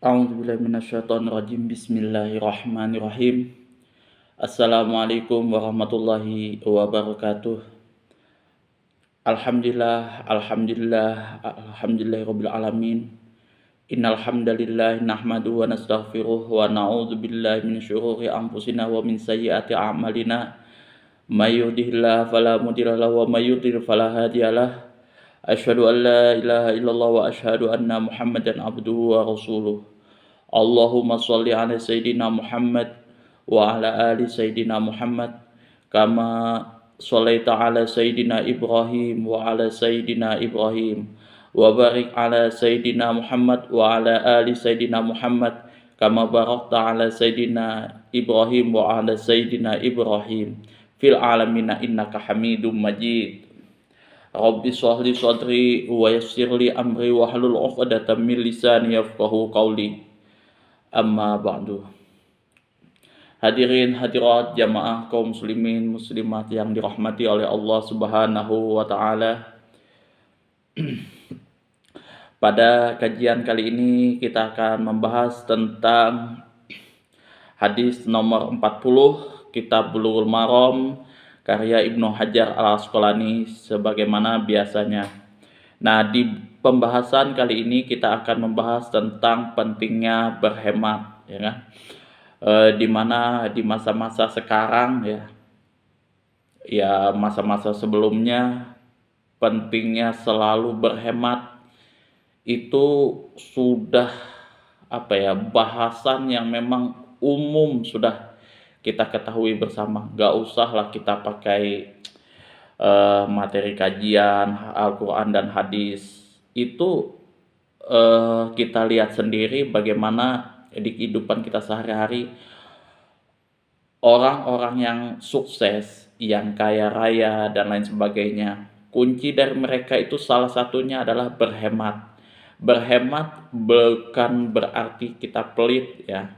A'udzubillahi minasyaitonirrajim. Bismillahirrahmanirrahim. Assalamualaikum warahmatullahi wabarakatuh. Alhamdulillahirabbil alamin. Innal hamdalillah nahmaduhu wa nastaghfiruh wa na'udzu billahi min syururi anfusina wa min sayyiati a'malina. May yahdihillahu fala mudilla lahu wa may yudlil fala hadiyalah. Asyhadu an la ilaha illallah wa asyhadu anna Muhammadan abduhu wa rasuluh. Allahumma sholli ala sayyidina Muhammad wa ala ali sayyidina Muhammad kama sholaita ala sayyidina Ibrahim wa ala sayyidina Ibrahim wa barik ala sayyidina Muhammad wa ala ali sayyidina Muhammad kama barakta ala sayyidina Ibrahim wa ala sayyidina Ibrahim fil alamina innaka Hamidum Majid. Rabbi shrah li sadri wa yassir li amri wa hlul 'uqdatam min lisani yafqahu qawli. Amma ba'du. Hadirin hadirat jamaah kaum muslimin muslimat yang dirahmati oleh Allah Subhanahu wa taala. Pada kajian kali ini kita akan membahas tentang hadis nomor 40 Kitab Bulughul Maram karya Ibnu Hajar Al-Asqalani sebagaimana biasanya. Nah, di pembahasan kali ini kita akan membahas tentang pentingnya berhemat, ya kan? Di mana di masa-masa sekarang ya masa-masa sebelumnya pentingnya selalu berhemat itu sudah bahasan yang memang umum sudah kita ketahui bersama. Gak usahlah kita pakai materi kajian Al-Quran dan hadis. Itu kita lihat sendiri bagaimana di kehidupan kita sehari-hari orang-orang yang sukses, yang kaya raya dan lain sebagainya, kunci dari mereka itu salah satunya adalah berhemat. Berhemat bukan berarti kita pelit ya,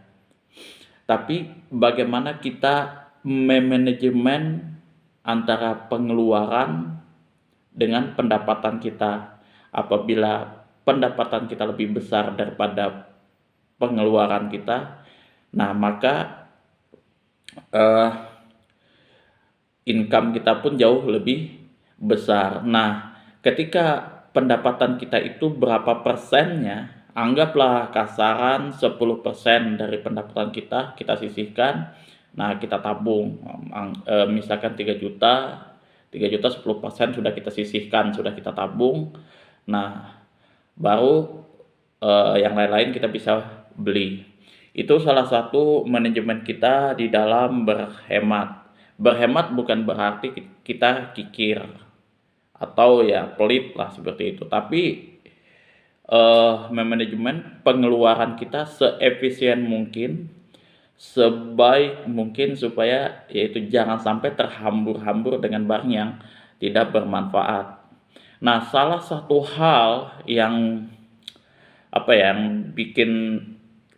tapi bagaimana kita memanajemen antara pengeluaran dengan pendapatan kita. Apabila pendapatan kita lebih besar daripada pengeluaran kita, nah maka income kita pun jauh lebih besar. Nah, ketika pendapatan kita itu berapa persennya, anggaplah kasaran 10% dari pendapatan kita sisihkan. Nah, kita tabung, misalkan 3 juta 10% sudah kita sisihkan, sudah kita tabung. Nah, baru yang lain-lain kita bisa beli. Itu salah satu manajemen kita di dalam berhemat. Berhemat bukan berarti kita kikir atau ya pelit lah seperti itu, tapi memanajemen pengeluaran kita seefisien mungkin, sebaik mungkin, supaya yaitu jangan sampai terhambur-hambur dengan barang yang tidak bermanfaat. Nah, salah satu hal yang yang bikin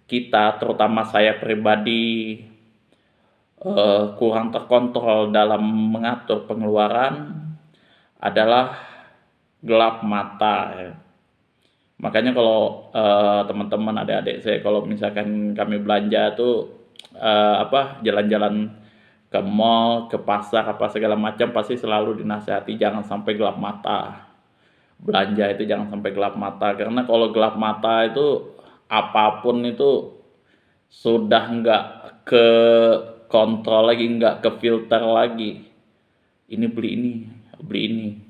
kita, terutama saya pribadi, kurang terkontrol dalam mengatur pengeluaran adalah gelap mata ya. Makanya kalau teman-teman adik-adik saya kalau misalkan kami belanja tuh jalan-jalan ke mall, ke pasar, segala macam, pasti selalu dinasihati jangan sampai gelap mata. Belanja itu jangan sampai gelap mata, karena kalau gelap mata itu apapun itu sudah nggak ke kontrol lagi, nggak ke filter lagi. Ini beli ini.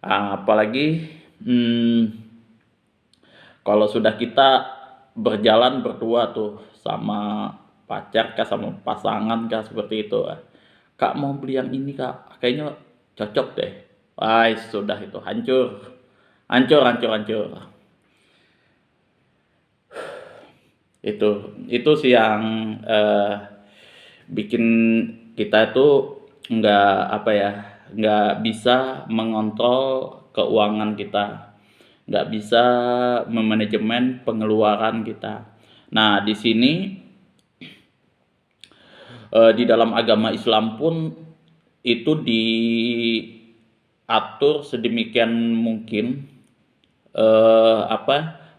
Apalagi kalau sudah kita berjalan berdua tuh sama pacar kah, sama pasangan kah, seperti itu. Kak mau beli yang ini kak, kayaknya cocok deh. Wah, sudah itu hancur. Itu sih yang bikin kita itu nggak bisa mengontrol keuangan kita, nggak bisa memanajemen pengeluaran kita. Nah, di sini di dalam agama Islam pun itu diatur sedemikian mungkin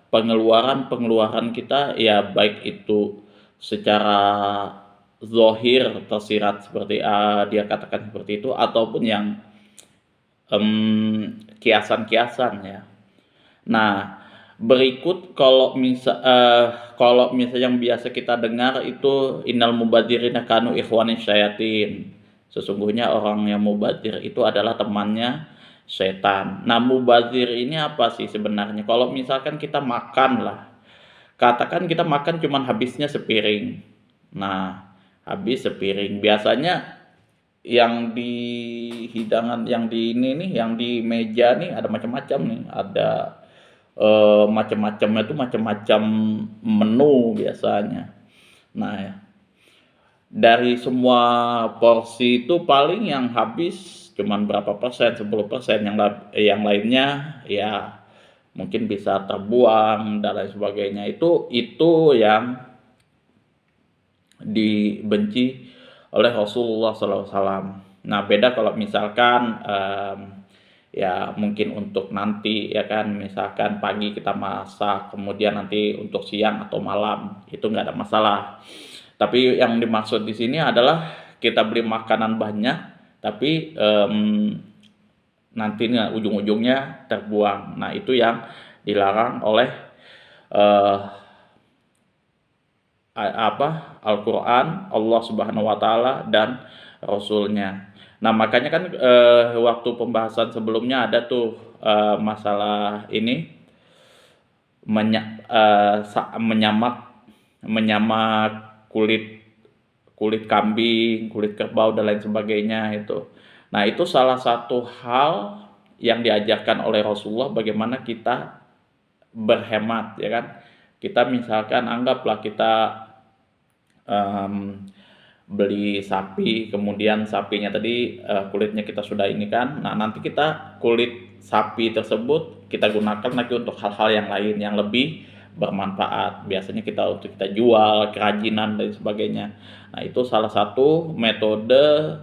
pengeluaran kita ya, baik itu secara zohir tersirat seperti dia katakan seperti itu, ataupun yang kiasan-kiasan ya. Nah, berikut kalau misal yang biasa kita dengar itu innal mubadzirina kanu ikhwanis syayatin. Sesungguhnya orang yang mubadzir itu adalah temannya setan. Nah, mubadzir ini apa sih sebenarnya? Kalau misalkan kita makan lah, katakan kita makan cuman habisnya sepiring. Nah, habis sepiring. Biasanya yang di hidangan, yang di ini nih, yang di meja nih ada macam-macam nih. Ada macam-macamnya tuh macam-macam menu biasanya. Nah, ya, dari semua porsi itu paling yang habis cuman berapa persen, 10%, yang lainnya ya mungkin bisa terbuang dan lain sebagainya. Itu yang dibenci oleh Rasulullah SAW. Nah, beda kalau misalkan ya mungkin untuk nanti ya kan, misalkan pagi kita masak, kemudian nanti untuk siang atau malam, itu nggak ada masalah. Tapi yang dimaksud di sini adalah kita beli makanan banyak, tapi nanti ujung-ujungnya terbuang. Nah, itu yang dilarang oleh Al-Quran, Allah Subhanahu wa Ta'ala, dan Rasulnya. Nah, makanya kan waktu pembahasan sebelumnya ada tuh masalah ini menyamak kulit kambing, kulit kerbau dan lain sebagainya itu. Nah, itu salah satu hal yang diajarkan oleh Rasulullah bagaimana kita berhemat ya kan. Kita misalkan anggaplah kita beli sapi, kemudian sapinya tadi kulitnya kita sudah ini kan. Nah, nanti kita kulit sapi tersebut kita gunakan lagi untuk hal-hal yang lain yang lebih bermanfaat. Biasanya untuk kita jual, kerajinan dan sebagainya. Nah, itu salah satu metode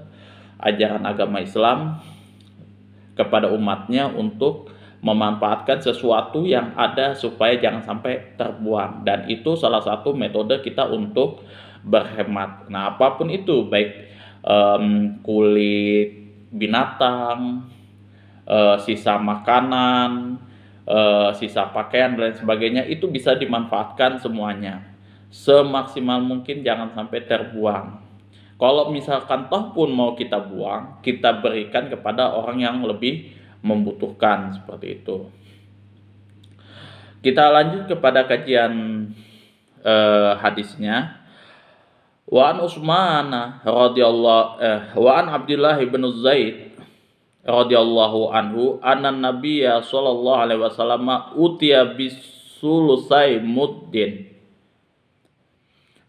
ajaran agama Islam kepada umatnya untuk memanfaatkan sesuatu yang ada supaya jangan sampai terbuang. Dan itu salah satu metode kita untuk berhemat. Nah, apapun itu, baik kulit binatang, sisa makanan, sisa pakaian dan lain sebagainya, itu bisa dimanfaatkan semuanya. Semaksimal mungkin jangan sampai terbuang. Kalau misalkan toh pun mau kita buang, kita berikan kepada orang yang lebih membutuhkan, seperti itu. Kita lanjut kepada kajian hadisnya. Wa an Utsman wa an Abdullah bin Zaid radhiyallahu anhu anna Nabiyya sallallahu alaihi wasallam utiya bisulusai muddin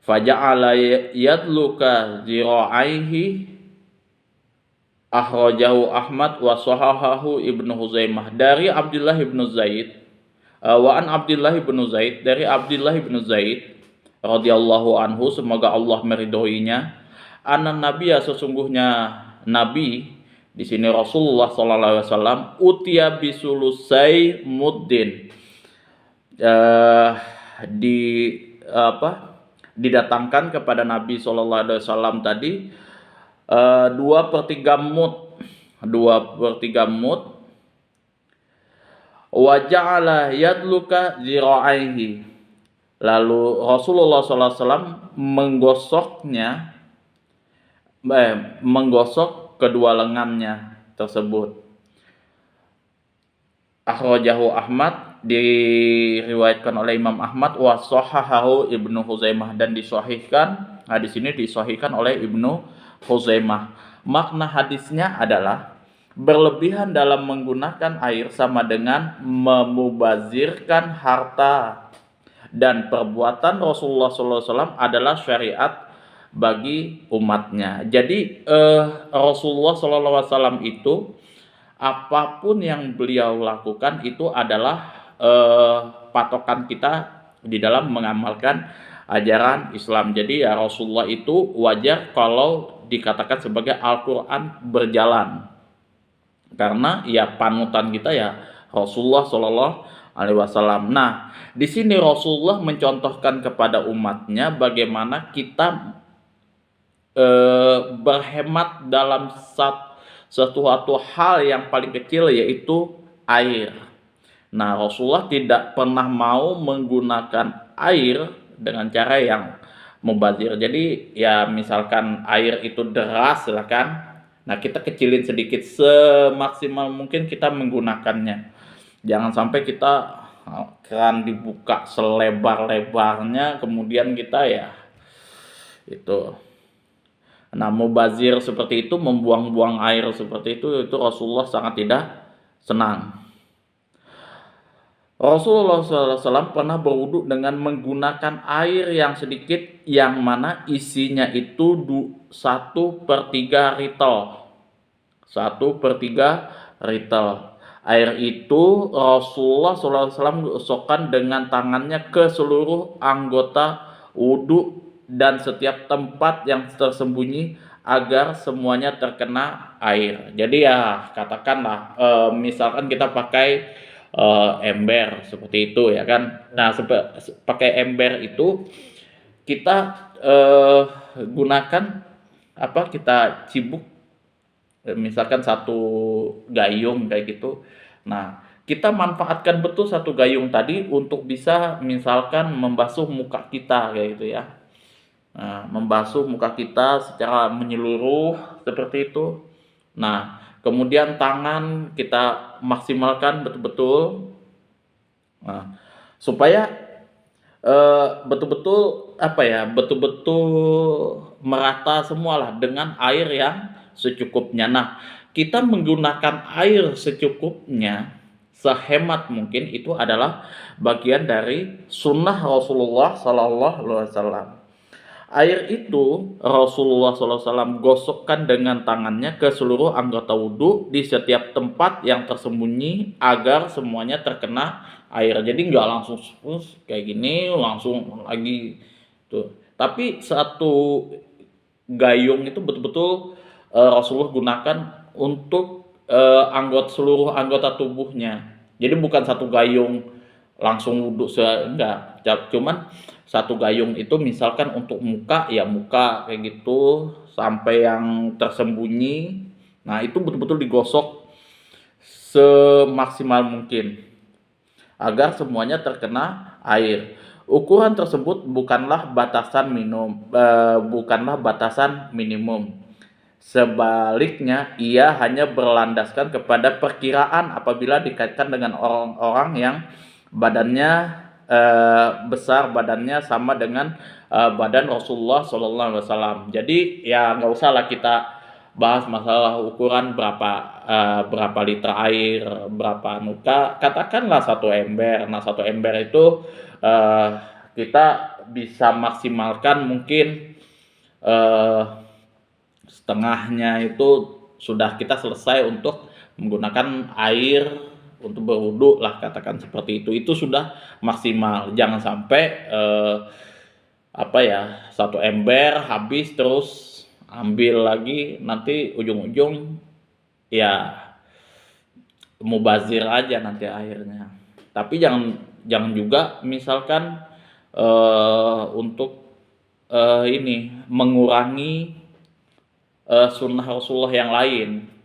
faja'ala yadluka zira'aihi akhrajahu Ahmad wa sahahahu Ibnu Huzaimah. Dari Abdullah bin Zaid wa an Abdullah bin Zaid, dari Abdullah bin Zaid radhiyallahu anhu, semoga Allah meridhoinya, anna nabiyya, sesungguhnya nabi, di sini Rasulullah sallallahu alaihi wasallam, utiya bisulusai muddin, didatangkan kepada Nabi sallallahu alaihi wasallam tadi 2/3 mud, 2/3 mud, wa ja'ala yadluka zira'aihi, lalu Rasulullah SAW menggosok kedua lengannya tersebut. Akhrajahu Ahmad, diriwayatkan oleh Imam Ahmad, wa sahahahu Ibnu Huzaimah, dan disahihkan. Nah, di sini disahihkan oleh Ibnu Huzaimah. Makna hadisnya adalah berlebihan dalam menggunakan air sama dengan memubazirkan harta, dan perbuatan Rasulullah SAW adalah syariat bagi umatnya. Jadi Rasulullah SAW itu apapun yang beliau lakukan itu adalah patokan kita di dalam mengamalkan ajaran Islam. Jadi ya Rasulullah itu wajar kalau dikatakan sebagai Al-Quran berjalan, karena ya panutan kita ya Rasulullah Alaihi Wasallam. Nah, di sini Rasulullah mencontohkan kepada umatnya bagaimana kita berhemat dalam suatu hal yang paling kecil, yaitu air. Nah, Rasulullah tidak pernah mau menggunakan air dengan cara yang mubazir. Jadi ya misalkan air itu deras lah kan. Nah, kita kecilin sedikit semaksimal mungkin kita menggunakannya. Jangan sampai kita keran dibuka selebar-lebarnya kemudian kita ya itu. Nah, mubazir seperti itu, membuang-buang air seperti itu Rasulullah sangat tidak senang. Rasulullah SAW pernah berwudu dengan menggunakan air yang sedikit, yang mana isinya itu 1/3 ritel. 1/3 ritel. Air itu Rasulullah SAW usapkan dengan tangannya ke seluruh anggota wudu dan setiap tempat yang tersembunyi agar semuanya terkena air. Jadi ya katakanlah misalkan kita pakai ember seperti itu ya kan. Nah, pakai ember itu kita gunakan kita cibuk misalkan satu gayung kayak gitu. Nah, kita manfaatkan betul satu gayung tadi untuk bisa misalkan membasuh muka kita kayak gitu ya. Nah, membasuh muka kita secara menyeluruh seperti itu. Nah, kemudian tangan kita maksimalkan betul-betul. Nah, supaya betul-betul betul-betul merata semualah dengan air yang secukupnya. Nah, kita menggunakan air secukupnya, sehemat mungkin, itu adalah bagian dari sunnah Rasulullah Sallallahu Alaihi Wasallam. Air itu Rasulullah SAW gosokkan dengan tangannya ke seluruh anggota wudhu di setiap tempat yang tersembunyi agar semuanya terkena air. Jadi nggak langsung kayak gini langsung lagi tuh. Tapi satu gayung itu betul-betul Rasulullah gunakan untuk seluruh anggota tubuhnya. Jadi bukan satu gayung langsung wudhu enggak, cuman satu gayung itu misalkan untuk muka ya muka kayak gitu sampai yang tersembunyi. Nah, itu betul-betul digosok semaksimal mungkin agar semuanya terkena air. Ukuran tersebut bukanlah batasan minimum. Sebaliknya, ia hanya berlandaskan kepada perkiraan apabila dikaitkan dengan orang-orang yang badannya besar, badannya sama dengan badan Rasulullah SAW. Jadi ya nggak usah lah kita bahas masalah ukuran berapa liter air, berapa nuka. Katakanlah satu ember. Nah, satu ember itu kita bisa maksimalkan mungkin setengahnya itu sudah kita selesai untuk menggunakan air untuk berwudu lah, katakan seperti itu sudah maksimal. Jangan sampai satu ember habis terus ambil lagi, nanti ujung-ujung ya mubazir aja nanti airnya. Tapi jangan juga misalkan untuk mengurangi sunnah Rasulullah yang lain.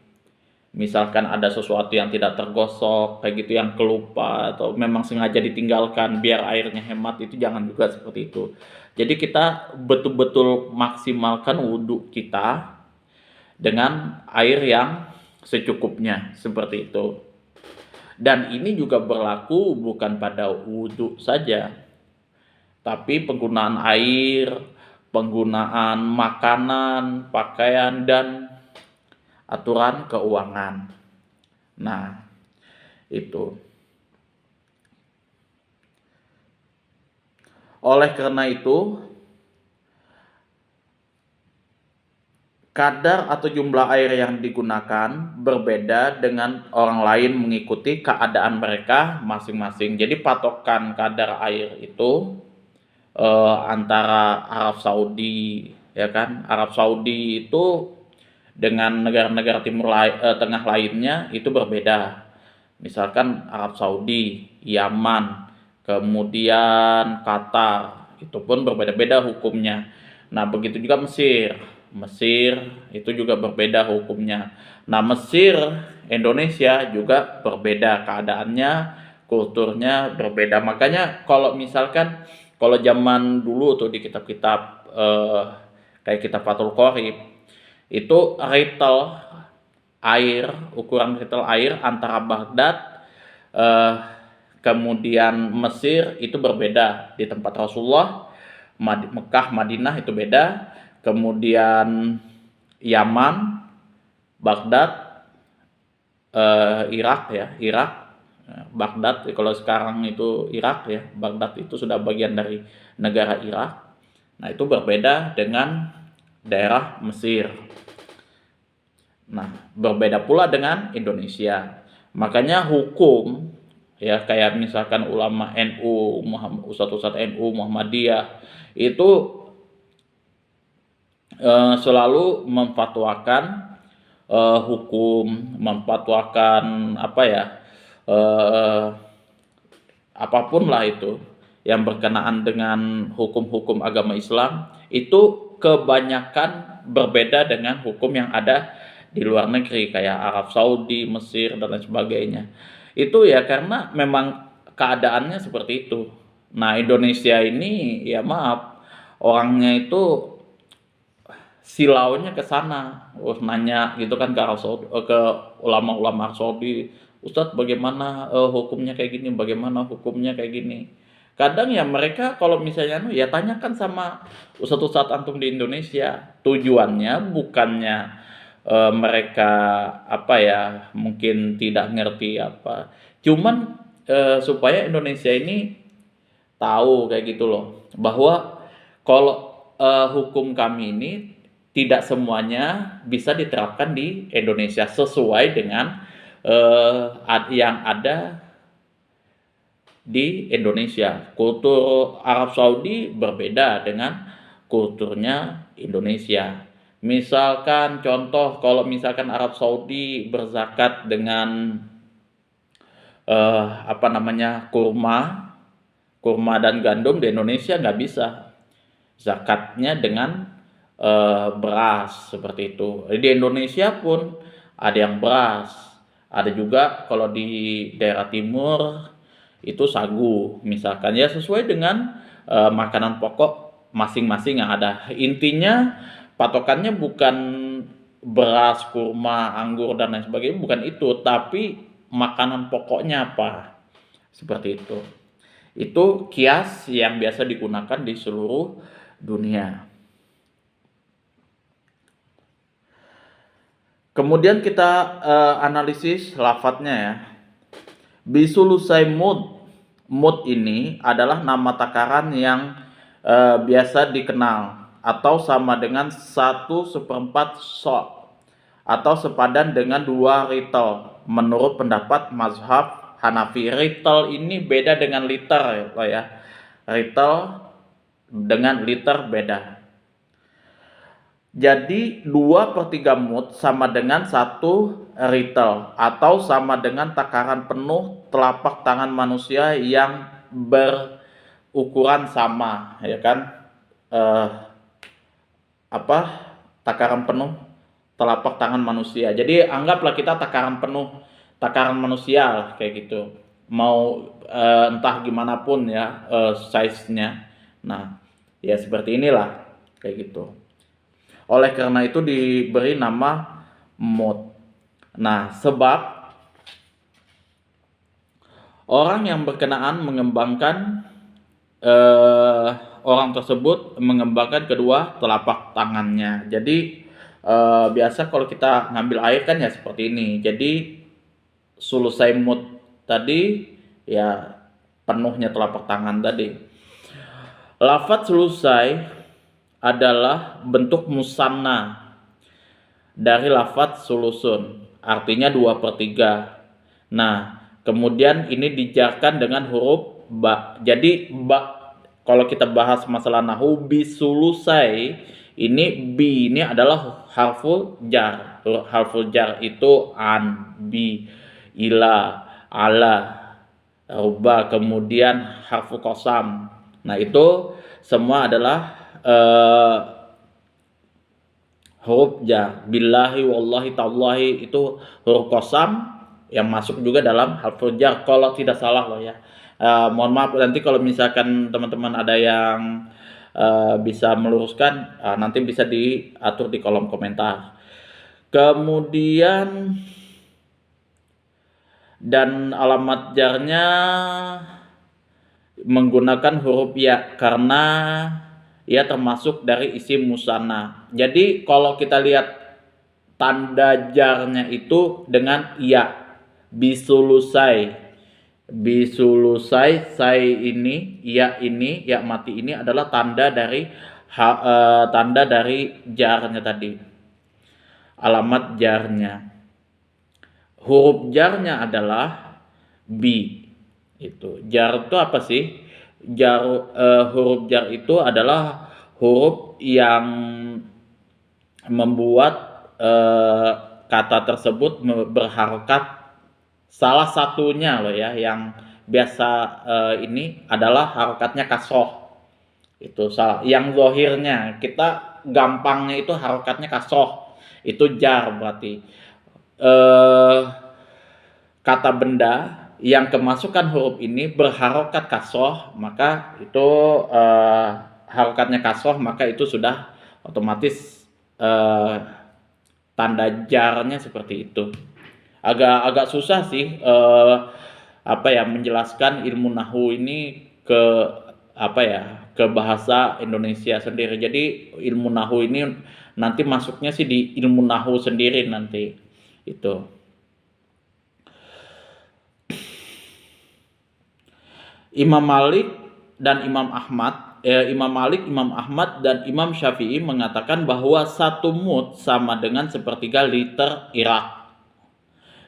Misalkan ada sesuatu yang tidak tergosok kayak gitu, yang kelupa atau memang sengaja ditinggalkan biar airnya hemat, itu jangan juga seperti itu. Jadi kita betul-betul maksimalkan wudhu kita dengan air yang secukupnya seperti itu. Dan ini juga berlaku bukan pada wudhu saja, tapi penggunaan air, penggunaan makanan, pakaian, dan aturan keuangan. Nah, itu. Oleh karena itu, kadar atau jumlah air yang digunakan berbeda dengan orang lain mengikuti keadaan mereka masing-masing. Jadi patokan kadar air itu antara Arab Saudi, ya kan? Arab Saudi itu dengan negara-negara Tengah lainnya itu berbeda. Misalkan Arab Saudi, Yaman, kemudian Qatar, itu pun berbeda-beda hukumnya. Nah, begitu juga Mesir. Mesir itu juga berbeda hukumnya. Nah, Mesir, Indonesia juga berbeda keadaannya, kulturnya berbeda. Makanya kalau misalkan kalau zaman dulu tuh di kitab-kitab kayak kitab Fathul Qorib, itu retail air, ukuran retail air antara Baghdad eh, kemudian Mesir itu berbeda. Di tempat Rasulullah, Mekah, Madinah itu beda. Kemudian Yaman, Baghdad, Irak ya, Irak, Baghdad kalau sekarang itu Irak ya, Baghdad itu sudah bagian dari negara Irak. Nah, itu berbeda dengan daerah Mesir. Nah, berbeda pula dengan Indonesia. Makanya hukum ya kayak misalkan ulama NU, Ustadz NU, Muhammadiyah itu selalu memfatwakan hukum, memfatwakan apa ya, apapun lah itu yang berkenaan dengan hukum-hukum agama Islam itu kebanyakan berbeda dengan hukum yang ada di luar negeri kayak Arab Saudi, Mesir dan lain sebagainya. Itu ya karena memang keadaannya seperti itu. Nah, Indonesia ini ya maaf, orangnya itu silaunya ke sana, nanya gitu kan ke Arab Saudi, ke ulama-ulama Arab Saudi, Ustadz bagaimana hukumnya kayak gini, bagaimana hukumnya kayak gini. Kadang ya mereka kalau misalnya ya tanyakan sama ustadz-ustadz antum di Indonesia, tujuannya bukannya mereka apa ya mungkin tidak ngerti apa, cuman supaya Indonesia ini tahu kayak gitu loh, bahwa kalau hukum kami ini tidak semuanya bisa diterapkan di Indonesia sesuai dengan yang ada di Indonesia. Kultur Arab Saudi berbeda dengan kulturnya Indonesia. Misalkan contoh, kalau misalkan Arab Saudi berzakat dengan apa namanya kurma dan gandum, di Indonesia nggak bisa. Zakatnya dengan beras seperti itu. Di Indonesia pun ada yang beras, ada juga kalau di daerah timur itu sagu, misalkan ya sesuai dengan makanan pokok masing-masing yang ada. Intinya patokannya bukan beras, kurma, anggur dan lain sebagainya, bukan itu, tapi makanan pokoknya apa. Seperti itu. Itu kias yang biasa digunakan di seluruh dunia. Kemudian kita analisis lafadznya ya. Bisulusai mud ini adalah nama takaran yang biasa dikenal atau sama dengan 1/4 so atau sepadan dengan 2 ritel menurut pendapat mazhab Hanafi. Ritel ini beda dengan liter ya. Ritel dengan liter beda. Jadi 2/3 mud sama dengan 1 ritel atau sama dengan takaran penuh telapak tangan manusia yang berukuran sama, ya kan? Takaran penuh telapak tangan manusia. Jadi anggaplah kita takaran penuh takaran manusia lah, kayak gitu. Mau entah gimana pun ya size-nya. Nah, ya seperti inilah kayak gitu. Oleh karena itu diberi nama mud. Nah, sebab orang yang berkenaan mengembangkan orang tersebut mengembangkan kedua telapak tangannya. Jadi biasa kalau kita ngambil air kan ya seperti ini. Jadi sulusai mud tadi ya penuhnya telapak tangan tadi. Lafadz sulusai adalah bentuk musanna dari lafadz sulusun, artinya 2/3. Nah, kemudian ini dijarkan dengan huruf ba. Jadi ba, kalau kita bahas masalah nahwu, bisulusai ini bi ini adalah harful jar. Harful jar itu an, bi, ila, ala, ruba, kemudian harfu qasam. Nah, itu semua adalah huruf jar. Billahi, wallahi, tallahi itu huruf qasam yang masuk juga dalam harfu jar kalau tidak salah loh ya. Mohon maaf nanti kalau misalkan teman-teman ada yang bisa meluruskan, nanti bisa diatur di kolom komentar. Kemudian dan alamat jarnya menggunakan huruf ya karena ia termasuk dari isim musanna. Jadi kalau kita lihat tanda jarnya itu dengan ya, bisulusai. Bisulusai, sai ini, ya mati ini adalah tanda dari jarnya tadi. Alamat jarnya. Huruf jarnya adalah bi. Itu. Jar itu apa sih? Huruf jar itu adalah huruf yang membuat kata tersebut berharokat. Salah satunya loh ya, yang biasa ini adalah harokatnya kasroh. Itu salah. Yang zahirnya kita gampangnya itu harokatnya kasroh. Itu jar berarti. Kata benda yang kemasukan huruf ini berharokat kasroh, maka itu harokatnya kasroh, maka itu sudah otomatis tanda jarnya seperti itu. Agak susah sih menjelaskan ilmu nahwu ini ke bahasa Indonesia sendiri. Jadi ilmu nahwu ini nanti masuknya sih di ilmu nahwu sendiri nanti itu. Imam Malik dan Imam Ahmad, Imam Ahmad dan Imam Syafi'i mengatakan bahwa 1 mud sama dengan sepertiga liter Irak.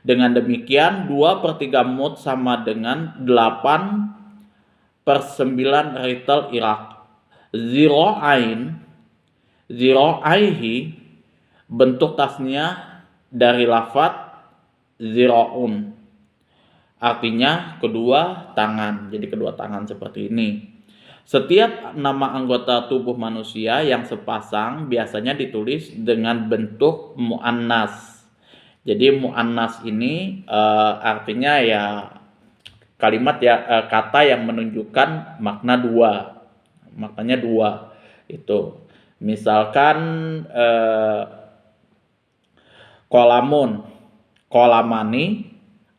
Dengan demikian 2/3 mud sama dengan 8/9 liter Irak. Ziro'aihi bentuk tasniah dari lafadz ziro'un. Artinya kedua tangan. Jadi kedua tangan seperti ini. Setiap nama anggota tubuh manusia yang sepasang biasanya ditulis dengan bentuk mu'annas. Jadi mu'annas ini artinya ya kalimat ya kata yang menunjukkan makna dua. Maknanya dua. Itu. Misalkan kolamun, kolamani,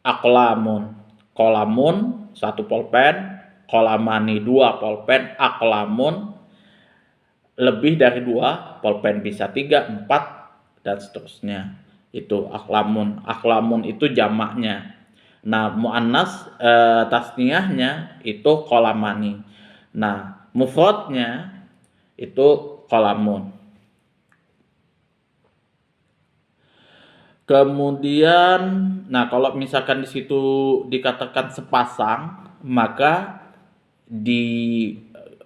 aklamun. Kolamun 1 pulpen, kolamani 2 pulpen, aklamun lebih dari 2 pulpen, bisa 3, 4 dan seterusnya. Itu aklamun. Aklamun itu jamaknya. Nah, muannas tasniahnya itu kolamani. Nah, mufradnya itu kolamun. Kemudian, nah kalau misalkan di situ dikatakan sepasang, maka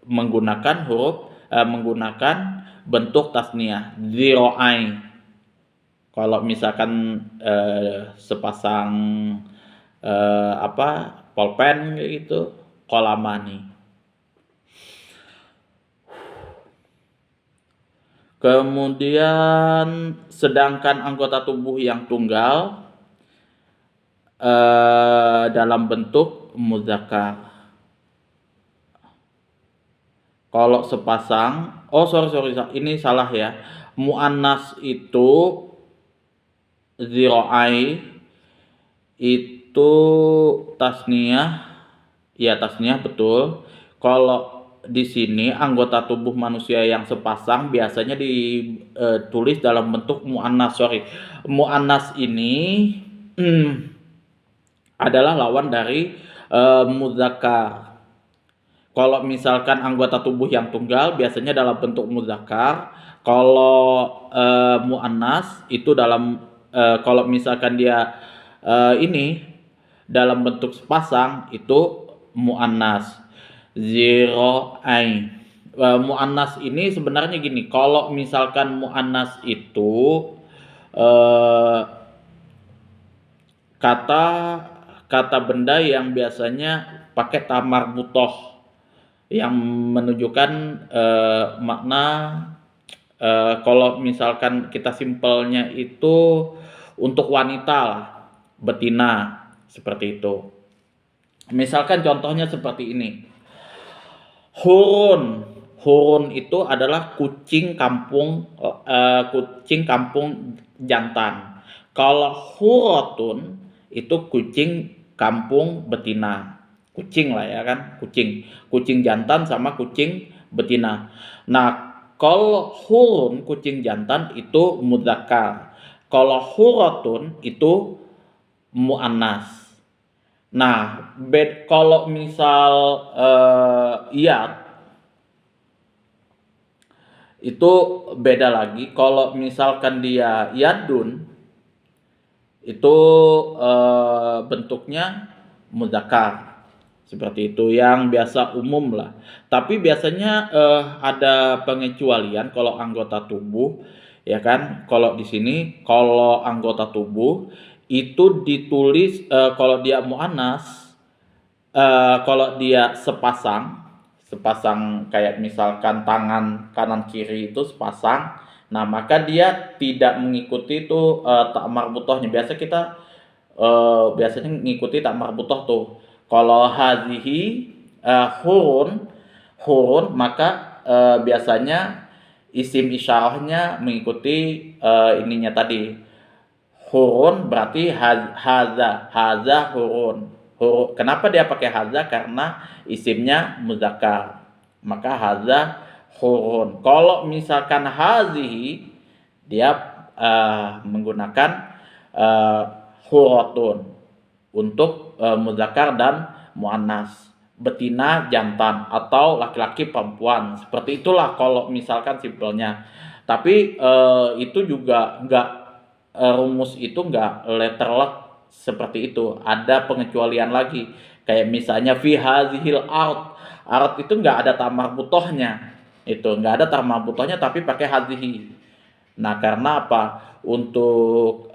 menggunakan bentuk tasniah ziro'ai. Kalau misalkan sepasang pulpen gitu, kolamani. Kemudian sedangkan anggota tubuh yang tunggal dalam bentuk muzakkar. Kalau sepasang, sorry, ini salah ya. Muannas itu ziro'ai itu tasniah, ya tasniah betul. Kalau di sini anggota tubuh manusia yang sepasang biasanya ditulis dalam bentuk muannas. Muannas ini adalah lawan dari muzakkar. Kalau misalkan anggota tubuh yang tunggal biasanya dalam bentuk muzakkar. Kalau muannas itu kalau misalkan dia ini dalam bentuk sepasang itu muannas. Ziro'ai. Muannas ini sebenarnya gini, kalau misalkan muannas itu kata kata benda yang biasanya pakai ta marbutoh yang menunjukkan makna kalau misalkan kita simpelnya itu untuk wanita lah, betina, seperti itu. Misalkan contohnya seperti ini. Hurun. Hurun itu adalah kucing kampung jantan. Kalau hurotun itu kucing kampung betina. Kucing lah ya kan, kucing jantan sama kucing betina. Nah, kalau hurun kucing jantan itu mudzakkar. Kalau hurotun itu muannas. Nah, kalau misal iat itu beda lagi. Kalau misalkan dia yadun itu bentuknya mudzakkar. Seperti itu yang biasa umum lah. Tapi biasanya ada pengecualian kalau anggota tubuh, ya kan? Kalau di sini kalau anggota tubuh itu ditulis kalau dia muannas, kalau dia sepasang kayak misalkan tangan kanan kiri itu sepasang, nah maka dia tidak mengikuti itu tak marbutohnya. Biasanya mengikuti tak marbutoh tuh. Kalau hadhihi hurun maka biasanya isim isyarahnya mengikuti ininya tadi. Hurun berarti haza hurun. Kenapa dia pakai haza? Karena isimnya muzakkar. Maka haza hurun. Kalau misalkan hazihi dia menggunakan hurotun untuk muzakkar dan muannas, betina jantan atau laki-laki perempuan. Seperti itulah kalau misalkan simpelnya. Tapi itu juga enggak rumus itu enggak letterlock seperti itu. Ada pengecualian lagi. Kayak misalnya fi hazihil ard. Ard itu enggak ada ta marbutohnya. Itu enggak ada ta marbutohnya tapi pakai hazihi. Nah, karena apa? Untuk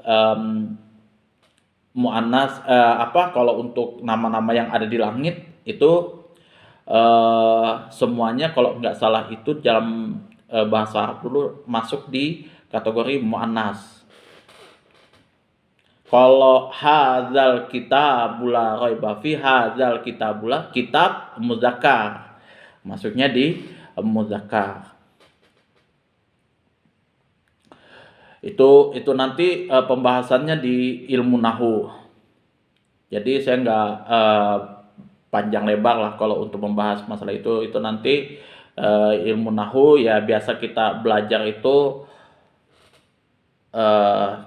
muannas kalau untuk nama-nama yang ada di langit itu semuanya kalau nggak salah itu dalam bahasa Arab dulu masuk di kategori muannas. Kalau hadzal kitabula raiba fi hadzal kitabula kitab muzakkar. Masuknya di muzakkar. Itu nanti pembahasannya di ilmu nahu. Jadi saya nggak panjang lebar lah kalau untuk membahas masalah itu. Itu nanti ilmu nahu ya biasa kita belajar itu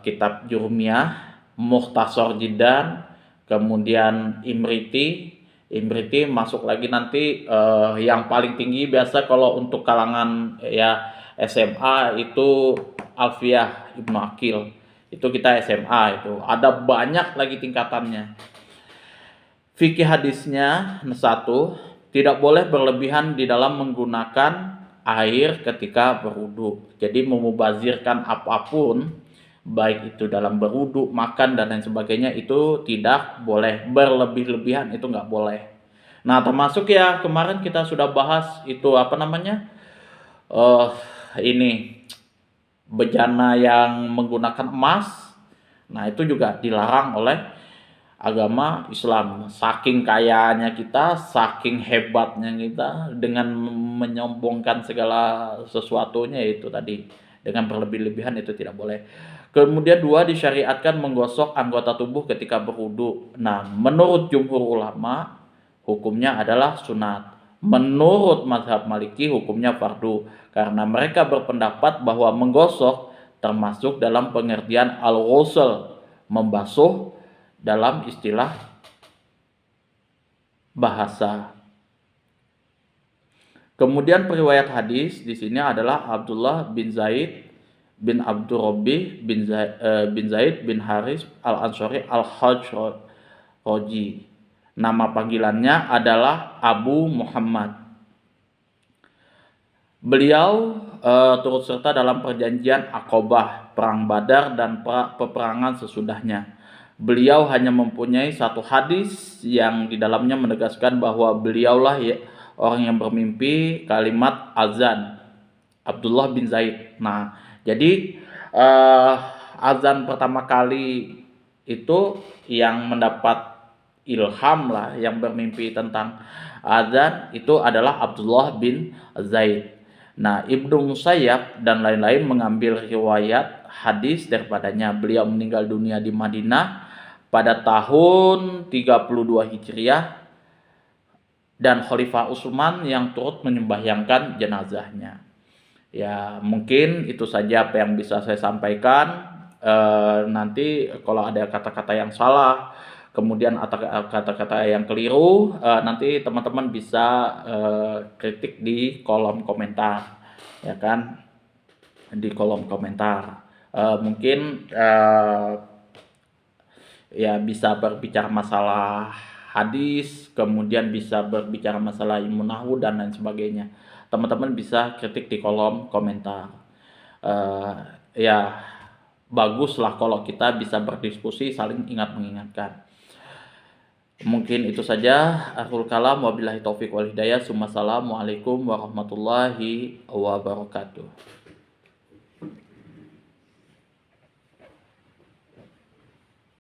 kitab Jurmiyah, Mukhtasar Jiddan, kemudian Imriti masuk lagi nanti yang paling tinggi biasa kalau untuk kalangan ya SMA itu Alfiyah Ibnu Aqil. Itu kita SMA itu. Ada banyak lagi tingkatannya. Fikih hadisnya satu, tidak boleh berlebihan di dalam menggunakan air ketika berwudu. Jadi memubazirkan apapun baik itu dalam berwudu, makan dan lain sebagainya itu tidak boleh. Berlebih-lebihan itu nggak boleh. Nah, termasuk ya kemarin kita sudah bahas itu ini bejana yang menggunakan emas. Nah, itu juga dilarang oleh agama Islam. Saking kayanya kita, saking hebatnya kita dengan menyombongkan segala sesuatunya itu tadi. Dengan berlebih-lebihan itu tidak boleh. Kemudian 2, disyariatkan menggosok anggota tubuh ketika berwudu. Nah, menurut jumhur ulama hukumnya adalah sunat. Menurut mazhab Maliki hukumnya fardu karena mereka berpendapat bahwa menggosok termasuk dalam pengertian al-ghusl, membasuh dalam istilah bahasa. Kemudian periwayat hadis di sini adalah Abdullah bin Zaid bin Abdurrabbi bin Zaid bin Haris al-Ansari al-Khajraji. Nama panggilannya adalah Abu Muhammad. Beliau turut serta dalam perjanjian Aqabah, perang Badar dan peperangan sesudahnya. Beliau hanya mempunyai satu hadis yang di dalamnya menegaskan bahwa beliaulah ya, orang yang bermimpi kalimat azan, Abdullah bin Zaid. Nah, jadi azan pertama kali itu yang mendapat ilham lah, yang bermimpi tentang azan itu adalah Abdullah bin Zaid. Nah, Ibnu Musayyab dan lain-lain mengambil riwayat hadis daripadanya. Beliau meninggal dunia di Madinah pada tahun 32 Hijriah dan Khalifah Utsman yang turut menyembahyangkan jenazahnya. Ya, mungkin itu saja apa yang bisa saya sampaikan. Nanti kalau ada kata-kata yang salah, kemudian kata-kata yang keliru, nanti teman-teman bisa kritik di kolom komentar, ya kan? Di kolom komentar. Mungkin ya bisa berbicara masalah hadis, kemudian bisa berbicara masalah ilmu nahwu dan lain sebagainya. Teman-teman bisa kritik di kolom komentar. Ya baguslah kalau kita bisa berdiskusi, saling ingat mengingatkan. Mungkin itu saja. Akhirul kalam, wabillahi taufik wal hidayah. Assalamualaikum warahmatullahi wabarakatuh.